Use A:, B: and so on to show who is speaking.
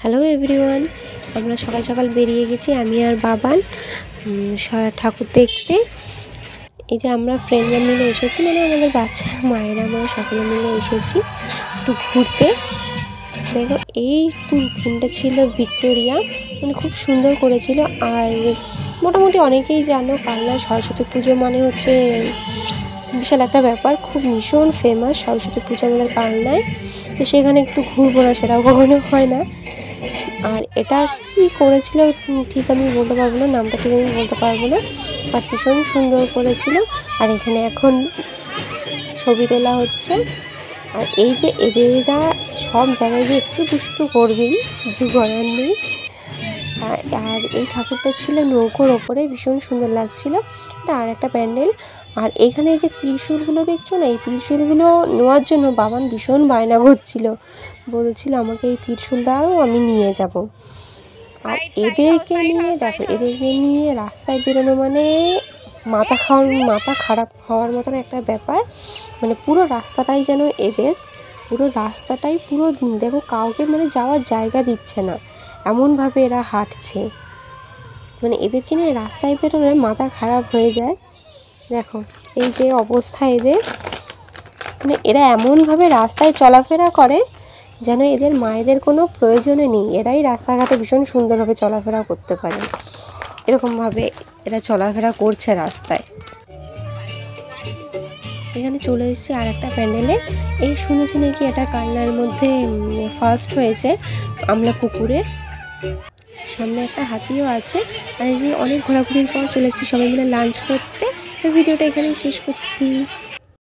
A: Hello everyone, আমরা সকাল সকাল বেরিয়ে গেছি আমি আর বাবান ঠাকুর দেখতে। এই যে আমরা ফ্রেন্ডরা মিলে এসেছি, মানে আমাদের বাচ্চার মায়েরা আমরা সকলে মিলে এসেছি একটু ঘুরতে। দেখো এই থিমটা ছিল ভিক্টোরিয়া, মানে খুব সুন্দর করেছিল। আর মোটামুটি অনেকেই জানো কালনার সরস্বতী পুজো মানে হচ্ছে বিশাল একটা ব্যাপার, খুব ভীষণ ফেমাস সরস্বতী পুজো আমাদের কালনায়। তো সেখানে একটু ঘুরবো না, সেটাও কখনো হয় না। আর এটা কি করেছিল ঠিক আমি বলতে পারবো না, নামটা ঠিক আমি বলতে পারবো না, বাট ভীষণ সুন্দর করেছিল। আর এখানে এখন ছবি তোলা হচ্ছে। আর এই যে এদেরা সব জায়গায় গিয়ে একটু দুষ্টু করবেই, কিছু করার নেই। আর এই ঠাকুরটা ছিল নৌকোর ওপরে, ভীষণ সুন্দর লাগছিল। এটা আর একটা প্যান্ডেল। আর এখানে যে ত্রিশূলগুলো দেখছো না, এই ত্রিশূলগুলো নেওয়ার জন্য বাবান ভীষণ বায়না করছিল, বলছিল আমাকে এই ত্রিশূল দাও, আমি নিয়ে যাব। আর এদেরকে নিয়ে রাস্তায় বেরোনো মানে মাথা খারাপ হওয়ার মতন একটা ব্যাপার। মানে পুরো রাস্তাটাই যেন পুরো দেখো কাউকে মানে যাওয়ার জায়গা দিচ্ছে না, এমনভাবে এরা হাঁটছে। মানে এদেরকে নিয়ে রাস্তায় বেরোলে মাথা খারাপ হয়ে যায়। দেখো এই যে অবস্থা এদের, মানে এরা এমনভাবে রাস্তায় চলাফেরা করে যেন এদের মায়েদের কোনো প্রয়োজনে নেই, এরাই রাস্তাঘাটে ভীষণ সুন্দরভাবে চলাফেরা করতে পারে। এরকমভাবে এরা চলাফেরা করছে রাস্তায়। এখানে চলে এসেছি আর একটা প্যান্ডেলে। এই শুনেছি নাকি এটা কালনার মধ্যে ফার্স্ট হয়েছে আমলা পুকুরের সামনে একটা হাতিও আছে। আর এই যে অনেক ঘোরাঘুরির পর চলে এসেছি সবাই মিলে লাঞ্চ করতে। তো ভিডিওটা এখানেই শেষ করছি।